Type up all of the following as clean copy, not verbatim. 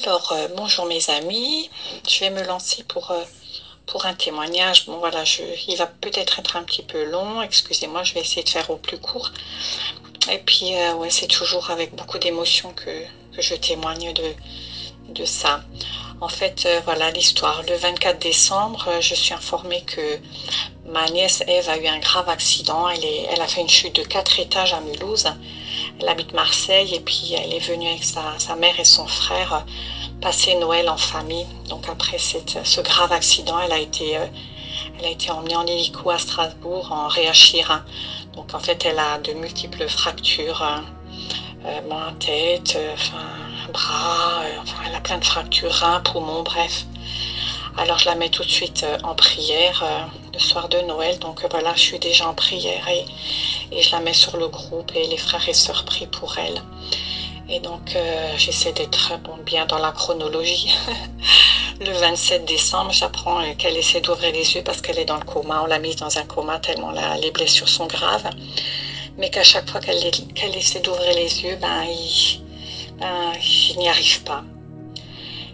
Alors, bonjour mes amis, je vais me lancer pour un témoignage. Bon voilà, il va peut-être être un petit peu long, excusez-moi, je vais essayer de faire au plus court. Et puis, ouais, c'est toujours avec beaucoup d'émotion que je témoigne de ça. En fait, voilà l'histoire. Le 24 décembre, je suis informée que ma nièce Ève a eu un grave accident. Elle a fait une chute de 4 étages à Mulhouse. Elle habite Marseille et puis elle est venue avec sa mère et son frère passer Noël en famille. Donc après ce grave accident, elle a été emmenée en hélico à Strasbourg, en réachir, hein. Donc en fait, elle a de multiples fractures, main, tête, bras, enfin, elle a plein de fractures, reins, poumons, bref. Alors je la mets tout de suite en prière le soir de Noël. Donc voilà, je suis déjà en prière et je la mets sur le groupe et les frères et sœurs prient pour elle. Et donc j'essaie d'être bien dans la chronologie. Le 27 décembre, j'apprends qu'elle essaie d'ouvrir les yeux parce qu'elle est dans le coma. On l'a mise dans un coma tellement les blessures sont graves. Mais qu'à chaque fois qu'elle essaie d'ouvrir les yeux, il n'y arrive pas.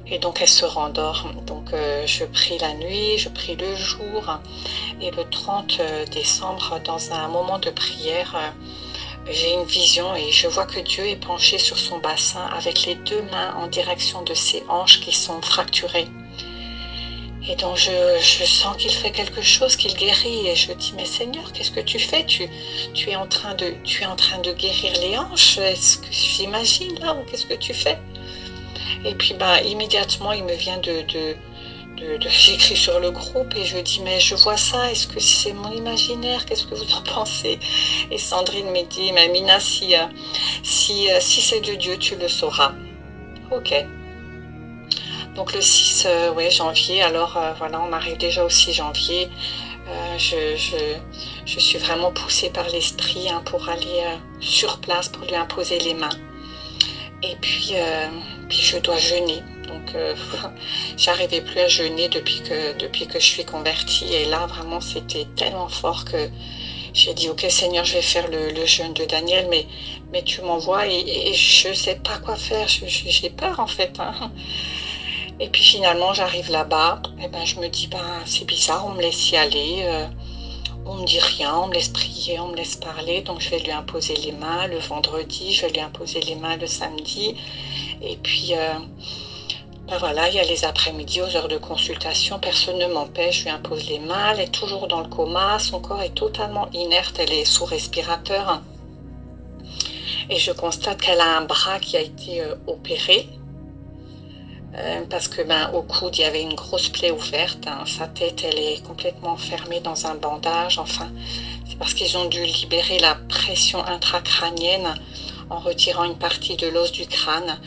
Et donc elle se rendort. Donc je prie la nuit, je prie le jour. Et le 30 décembre, dans un moment de prière, j'ai une vision et je vois que Dieu est penché sur son bassin avec les deux mains en direction de ses hanches qui sont fracturées. Et donc je sens qu'il fait quelque chose, qu'il guérit. Et je dis, mais Seigneur, qu'est-ce que tu fais? Tu es en train de guérir les hanches? Est-ce que j'imagine là, ou qu'est-ce que tu fais? Et puis immédiatement, il me vient j'écris sur le groupe et je dis, mais je vois ça, est-ce que c'est mon imaginaire? Qu'est-ce que vous en pensez? Et Sandrine me dit, mais Mina, si c'est de Dieu, tu le sauras. Ok. Donc le 6 janvier, alors voilà, on arrive déjà au 6 janvier. Je suis vraiment poussée par l'esprit pour aller sur place pour lui imposer les mains. Et puis je dois jeûner. Donc j'arrivais plus à jeûner depuis que je suis convertie. Et là vraiment c'était tellement fort que j'ai dit, ok Seigneur, je vais faire le jeûne de Daniel, mais tu m'envoies et je sais pas quoi faire. J'ai peur en fait, hein. Et puis finalement j'arrive là-bas. Et je me dis, c'est bizarre, on me laisse y aller. On me dit rien, on me laisse prier, on me laisse parler. Donc je vais lui imposer les mains le vendredi, je vais lui imposer les mains le samedi. Et puis voilà, il y a les après-midi aux heures de consultation, personne ne m'empêche, je lui impose les mains. Elle est toujours dans le coma, son corps est totalement inerte, elle est sous respirateur. Et je constate qu'elle a un bras qui a été opéré. Parce que au coude il y avait une grosse plaie ouverte, hein. Sa tête elle est complètement fermée dans un bandage. Enfin, c'est parce qu'ils ont dû libérer la pression intracrânienne en retirant une partie de l'os du crâne.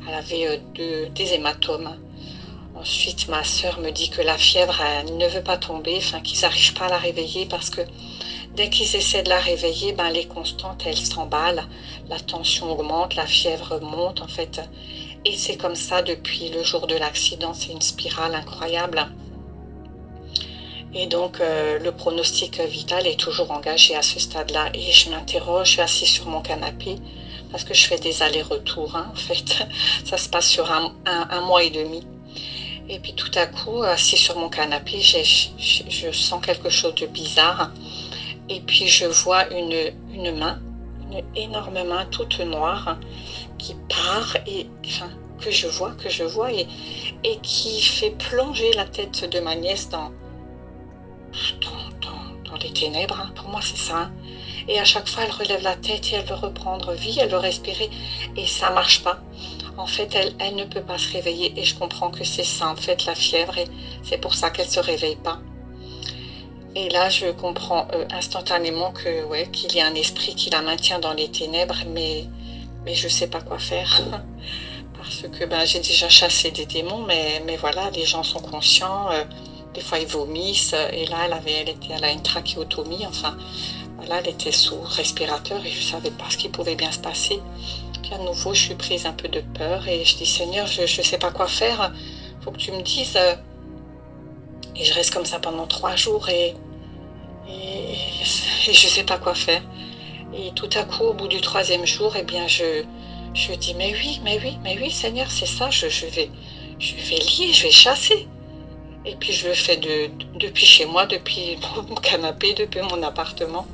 Elle avait des hématomes. Ensuite ma sœur me dit que la fièvre elle ne veut pas tomber, enfin qu'ils n'arrivent pas à la réveiller parce que dès qu'ils essaient de la réveiller, les constantes elles s'emballent, la tension augmente, la fièvre monte en fait. Et c'est comme ça depuis le jour de l'accident, c'est une spirale incroyable. Et donc le pronostic vital est toujours engagé à ce stade-là. Et je m'interroge, je suis assise sur mon canapé, parce que je fais des allers-retours, hein, en fait. Ça se passe sur un mois et demi. Et puis tout à coup, assis sur mon canapé, je sens quelque chose de bizarre. Et puis je vois une main, une énorme main toute noire, qui part et que je vois et qui fait plonger la tête de ma nièce dans les ténèbres, hein. Pour moi c'est ça, hein. Et à chaque fois elle relève la tête et elle veut reprendre vie, elle veut respirer et ça marche pas. En fait elle ne peut pas se réveiller et je comprends que c'est ça en fait la fièvre et c'est pour ça qu'elle se réveille pas. Et là, je comprends instantanément qu'il y a un esprit qui la maintient dans les ténèbres, mais je ne sais pas quoi faire. Parce que j'ai déjà chassé des démons, mais voilà, les gens sont conscients. Des fois, ils vomissent. Et là, elle a une trachéotomie. Enfin, voilà, elle était sous respirateur et je ne savais pas ce qui pouvait bien se passer. Puis à nouveau, je suis prise un peu de peur et je dis, Seigneur, je ne sais pas quoi faire. Il faut que tu me dises. Et je reste comme ça pendant 3 jours et je ne sais pas quoi faire. Et tout à coup, au bout du 3e jour, je Je dis, mais oui, Seigneur, c'est ça, je vais lier, je vais chasser. Et puis je le fais depuis chez moi, depuis mon canapé, depuis mon appartement.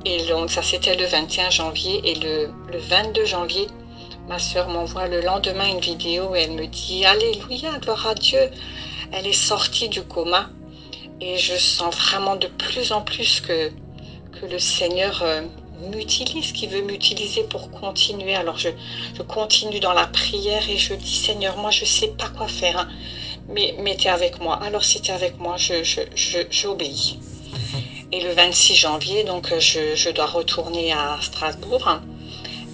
Et donc ça c'était le 21 janvier et le 22 janvier, ma sœur m'envoie le lendemain une vidéo et elle me dit Alléluia, gloire à Dieu. Elle est sortie du coma et je sens vraiment de plus en plus que le Seigneur m'utilise, qui veut m'utiliser pour continuer. Alors je continue dans la prière et je dis Seigneur, moi je sais pas quoi faire, hein, mais tu es avec moi. Alors si tu es avec moi, j'obéis. Et le 26 janvier, donc je dois retourner à Strasbourg.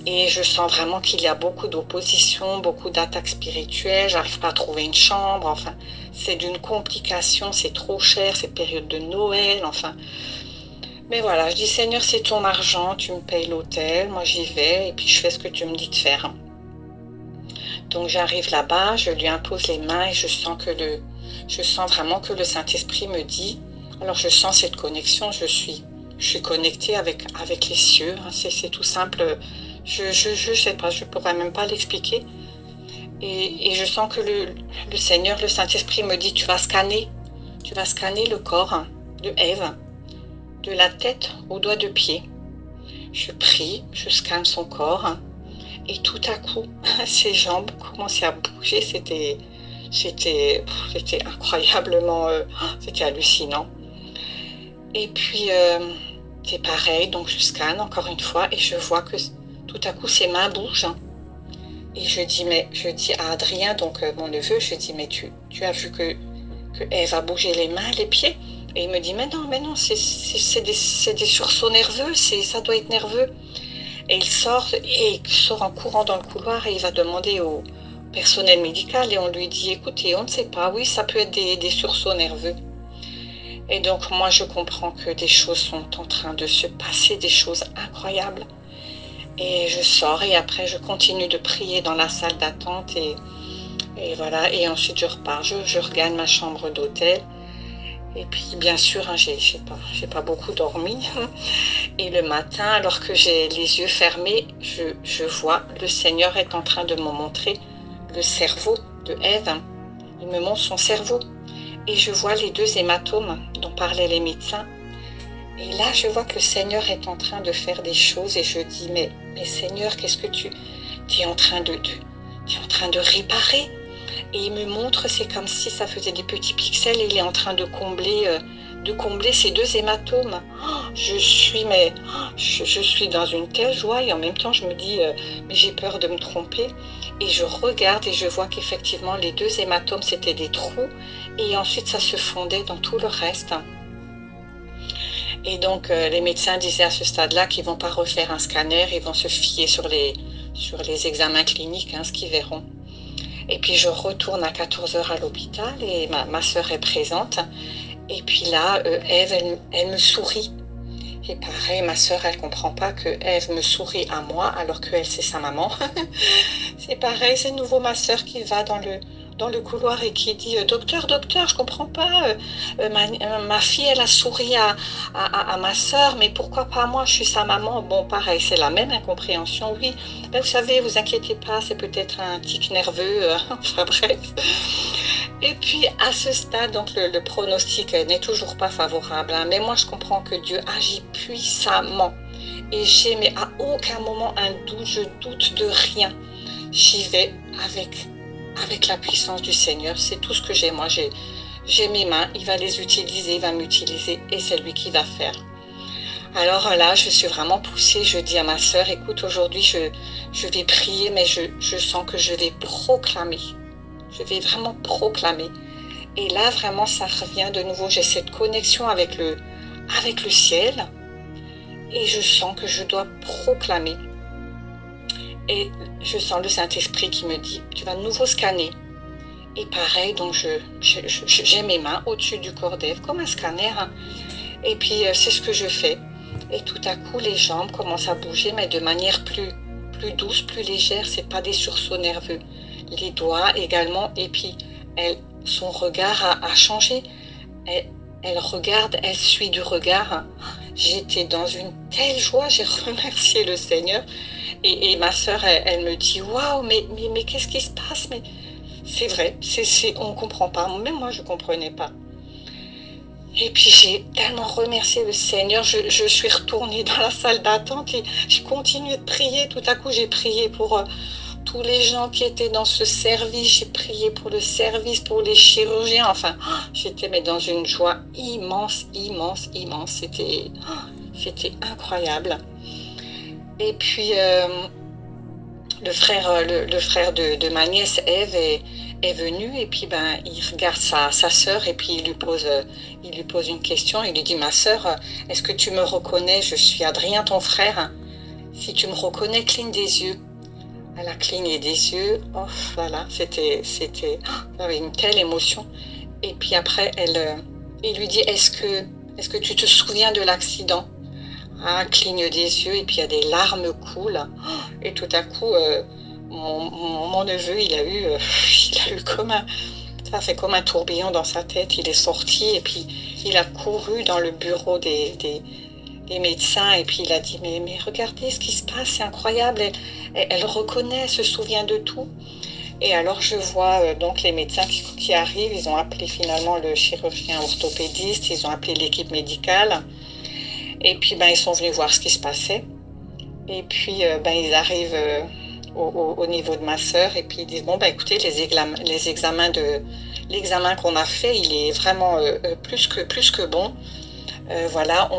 Et je sens vraiment qu'il y a beaucoup d'opposition, beaucoup d'attaques spirituelles. J'arrive pas à trouver une chambre. Enfin, c'est d'une complication, c'est trop cher, c'est période de Noël. Enfin, mais voilà, je dis Seigneur, c'est ton argent, tu me payes l'hôtel, moi j'y vais et puis je fais ce que tu me dis de faire. Donc j'arrive là-bas, je lui impose les mains et je sens vraiment que le Saint-Esprit me dit. Alors je sens cette connexion, je suis connectée avec les cieux. Hein, c'est tout simple. Je sais pas, je pourrais même pas l'expliquer. Et je sens que le Seigneur, le Saint-Esprit me dit tu vas scanner le corps de Ève, de la tête aux doigts de pied. Je prie, je scanne son corps et tout à coup ses jambes commençaient à bouger. C'était incroyablement, c'était hallucinant. Et puis c'est pareil, donc je scanne encore une fois et je vois que tout à coup ses mains bougent. Et je dis à Adrien, donc mon neveu, je dis mais tu as vu que Ève a bougé les mains, les pieds? Et il me dit mais non, c'est des sursauts nerveux, ça doit être nerveux. Et il sort en courant dans le couloir et il va demander au personnel médical et on lui dit écoutez, on ne sait pas, oui ça peut être des sursauts nerveux. Et donc moi je comprends que des choses sont en train de se passer, des choses incroyables. Et je sors et après je continue de prier dans la salle d'attente et voilà. Et ensuite je repars, je regagne ma chambre d'hôtel. Et puis bien sûr, hein, j'ai pas beaucoup dormi. Et le matin, alors que j'ai les yeux fermés, je vois le Seigneur est en train de me montrer le cerveau de Ève. Il me montre son cerveau. Et je vois les 2 hématomes dont parlaient les médecins. Et là, je vois que le Seigneur est en train de faire des choses et je dis, mais Seigneur, qu'est-ce que tu es en train tu es en train de réparer? Et il me montre, c'est comme si ça faisait des petits pixels et il est en train de combler ces 2 hématomes. Je suis dans une telle joie et en même temps je me dis, mais j'ai peur de me tromper. Et je regarde et je vois qu'effectivement les 2 hématomes c'était des trous et ensuite ça se fondait dans tout le reste. Et donc les médecins disaient à ce stade-là qu'ils ne vont pas refaire un scanner, ils vont se fier sur les examens cliniques, hein, ce qu'ils verront. Et puis je retourne à 14h à l'hôpital et ma sœur est présente. Et puis là, Ève, elle me sourit. Et pareil, ma sœur, elle comprend pas que Ève me sourit à moi alors qu'elle, c'est sa maman. C'est pareil, c'est de nouveau ma sœur qui va dans le couloir et qui dit docteur, je comprends pas, ma fille elle a souri à ma sœur, mais pourquoi pas moi, je suis sa maman. Bon, pareil, c'est la même incompréhension, oui, mais vous savez, vous inquiétez pas, c'est peut-être un tic nerveux, enfin bref. Et puis à ce stade, donc le pronostic n'est toujours pas favorable, hein, mais moi je comprends que Dieu agit puissamment et j'ai mais à aucun moment un doute, je doute de rien. J'y vais avec la puissance du Seigneur, c'est tout ce que j'ai. Moi, j'ai mes mains, il va les utiliser, il va m'utiliser et c'est lui qui va faire. Alors là, je suis vraiment poussée, je dis à ma sœur, écoute, aujourd'hui, je vais prier, mais je sens que je vais proclamer. Je vais vraiment proclamer. Et là, vraiment, ça revient de nouveau, j'ai cette connexion avec le ciel et je sens que je dois proclamer. Et je sens le Saint-Esprit qui me dit, tu vas de nouveau scanner. Et pareil, donc j'ai mes mains au-dessus du corps d'Ève, comme un scanner. Hein. Et puis c'est ce que je fais. Et tout à coup, les jambes commencent à bouger, mais de manière plus douce, plus légère. C'est pas des sursauts nerveux. Les doigts également. Et puis son regard a changé. Elle regarde, elle suit du regard. J'étais dans une telle joie, j'ai remercié le Seigneur. Et ma sœur, elle me dit, waouh, mais qu'est-ce qui se passe? Mais c'est vrai, on ne comprend pas. Même moi, je ne comprenais pas. Et puis j'ai tellement remercié le Seigneur. Je suis retournée dans la salle d'attente et j'ai continué de prier. Tout à coup, j'ai prié pour tous les gens qui étaient dans ce service. J'ai prié pour le service, pour les chirurgiens. Enfin, j'étais mais dans une joie immense, immense, immense. C'était incroyable. Et puis le frère de ma nièce Ève est venu et puis ben il regarde sa sœur et puis il lui pose une question. Il lui dit, ma sœur, est-ce que tu me reconnais? Je suis Adrien, ton frère. Si tu me reconnais, cligne des yeux. Elle a cligné des yeux. Oh, voilà, j'avais une telle émotion. Et puis après, il lui dit, est-ce que tu te souviens de l'accident? Ah, cligne des yeux et puis il y a des larmes coulent. Et tout à coup, mon neveu, il a eu ça fait comme un tourbillon dans sa tête. Il est sorti et puis il a couru dans le bureau des médecins et puis il a dit, mais regardez ce qui se passe, c'est incroyable. Elle reconnaît, elle se souvient de tout. Et alors je vois donc les médecins qui arrivent. Ils ont appelé finalement le chirurgien orthopédiste, ils ont appelé l'équipe médicale. Et puis ben, ils sont venus voir ce qui se passait. Et puis ben, ils arrivent au niveau de ma sœur et puis ils disent, bon ben écoutez, l'examen qu'on a fait, il est vraiment plus que bon. Voilà,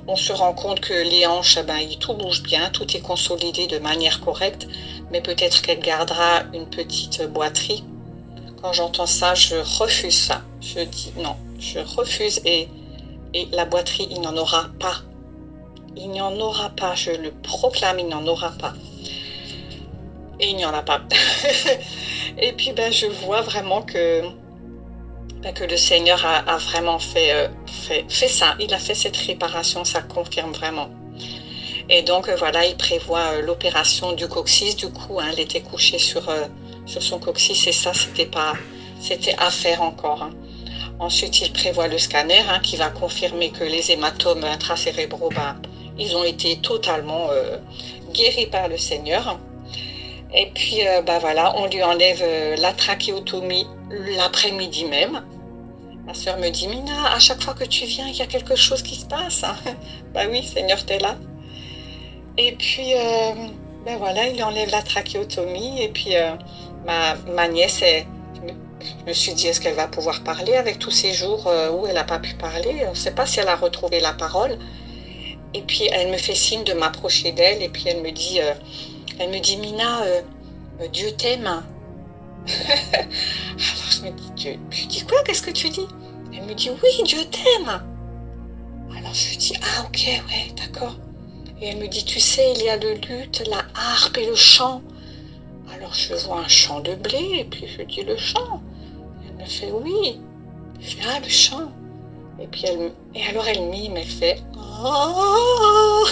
on se rend compte que les hanches, ben, tout bouge bien, tout est consolidé de manière correcte, mais peut-être qu'elle gardera une petite boiterie. Quand j'entends ça, je refuse ça. Je dis non, je refuse et la boiterie, il n'en aura pas. Il n'y en aura pas, je le proclame, il n'en aura pas. Et il n'y en a pas. Et puis ben, je vois vraiment que le Seigneur a vraiment fait ça. Il a fait cette réparation, ça confirme vraiment. Et donc voilà, il prévoit l'opération du coccyx. Du coup, elle était couchée sur son coccyx et ça, c'était à faire encore. Hein. Ensuite, il prévoit le scanner qui va confirmer que les hématomes intracérébraux, ils ont été totalement guéris par le Seigneur. Et puis, voilà, on lui enlève la trachéotomie l'après-midi même. Ma sœur me dit, Mina, à chaque fois que tu viens, il y a quelque chose qui se passe. Bah oui, Seigneur, t'es là. Et puis, voilà, il lui enlève la trachéotomie. Et puis, ma nièce, je me suis dit, est-ce qu'elle va pouvoir parler avec tous ces jours où elle n'a pas pu parler? On ne sait pas si elle a retrouvé la parole. Et puis, elle me fait signe de m'approcher d'elle. Et puis, elle me dit, Mina, Dieu t'aime. Alors je me dis, tu dis quoi? Qu'est-ce que tu dis? Elle me dit, oui, Dieu t'aime. Alors je lui dis, ah ok, ouais, d'accord. Et elle me dit, tu sais, il y a le luth, la harpe et le chant. Alors je vois un champ de blé, et puis je dis, le chant. Elle me fait, oui. Je dis, ah, le chant. Et puis alors elle mime, elle fait, oh.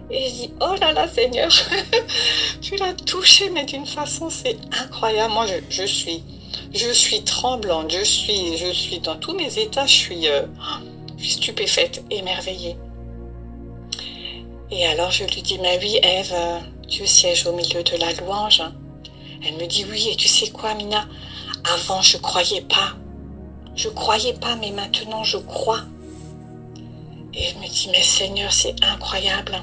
Et je dis, oh là là, Seigneur, tu l'as touché, mais d'une façon, c'est incroyable. Moi, je suis tremblante, je suis dans tous mes états, je suis stupéfaite, émerveillée. Et alors, je lui dis, mais oui, Ève, Dieu siège au milieu de la louange. Elle me dit, oui, et tu sais quoi, Mina? Avant, je croyais pas. Je croyais pas, mais maintenant, je crois. Et je me dis, mais Seigneur, c'est incroyable.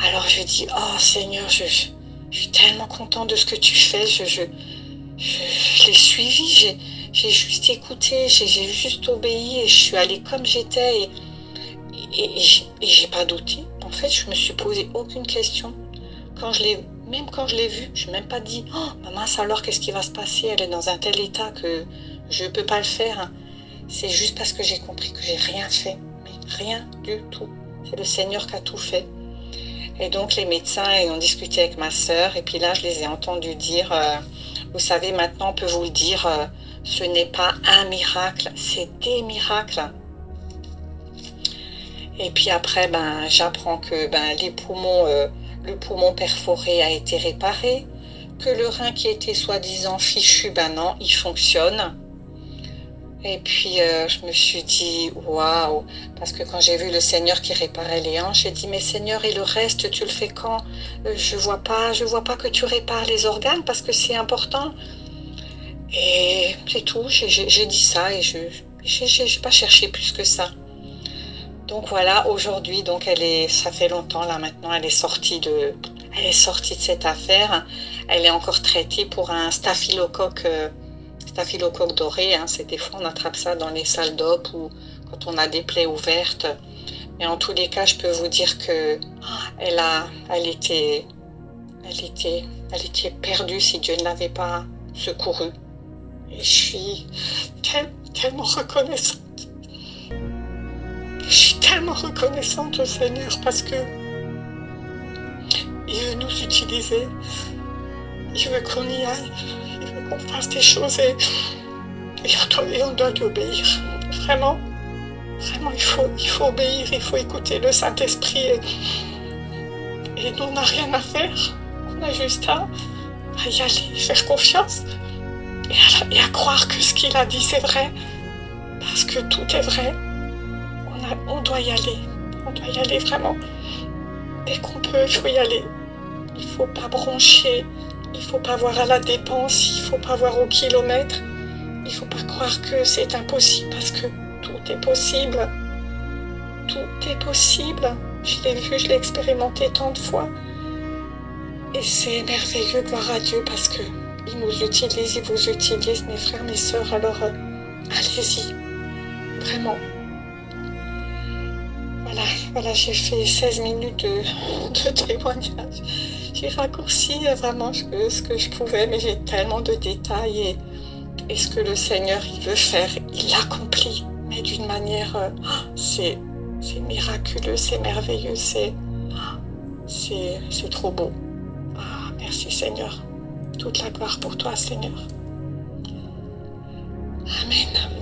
Alors je dis, oh Seigneur, je suis tellement contente de ce que tu fais, je l'ai suivi, j'ai juste écouté, j'ai juste obéi et je suis allée comme j'étais et j'ai pas douté. En fait, je me suis posé aucune question. Même quand je l'ai vue, je n'ai même pas dit, oh maman, alors qu'est-ce qui va se passer? Elle est dans un tel état que je ne peux pas le faire. C'est juste parce que j'ai compris que j'ai rien fait, mais rien du tout. C'est le Seigneur qui a tout fait. Et donc les médecins ont discuté avec ma sœur et puis là je les ai entendus dire, vous savez maintenant on peut vous le dire, ce n'est pas un miracle, c'est des miracles. Et puis après j'apprends que le poumon perforé a été réparé, que le rein qui était soi-disant fichu, non, il fonctionne. Et puis je me suis dit, waouh, parce que quand j'ai vu le Seigneur qui réparait les hanches, j'ai dit, mais Seigneur, et le reste, tu le fais quand? Je vois pas que tu répares les organes parce que c'est important. Et c'est tout, j'ai dit ça et j'ai pas cherché plus que ça. Donc voilà, aujourd'hui, donc ça fait longtemps là maintenant, elle est sortie de cette affaire. Elle est encore traitée pour un staphylocoque doré. Hein. C'est des fois on attrape ça dans les salles d'op ou quand on a des plaies ouvertes. Mais en tous les cas, je peux vous dire que elle était, elle était perdue si Dieu ne l'avait pas secourue. Et je suis tellement reconnaissante. Je suis tellement reconnaissante au Seigneur parce que il veut nous utiliser. Il veut qu'on y aille. Il veut qu'on fasse des choses et on doit lui obéir. Vraiment, vraiment, il faut obéir. Il faut écouter le Saint-Esprit. Et nous, on n'a rien à faire. On a juste à y aller, faire confiance et à croire que ce qu'il a dit, c'est vrai. Parce que tout est vrai. On doit y aller. On doit y aller vraiment. Dès qu'on peut, il faut y aller. Il ne faut pas broncher. Il ne faut pas voir à la dépense. Il ne faut pas voir au kilomètre. Il ne faut pas croire que c'est impossible parce que tout est possible. Tout est possible. Je l'ai vu, je l'ai expérimenté tant de fois. Et c'est merveilleux, gloire à Dieu, parce que il nous utilise, il vous utilise, mes frères, mes sœurs. Alors, allez-y. Vraiment. Voilà, j'ai fait 16 minutes de témoignage. J'ai raccourci vraiment ce que je pouvais, mais j'ai tellement de détails et ce que le Seigneur il veut faire, il l'accomplit, mais d'une manière, c'est miraculeux, c'est merveilleux, c'est trop beau. Ah, merci Seigneur. Toute la gloire pour toi, Seigneur. Amen.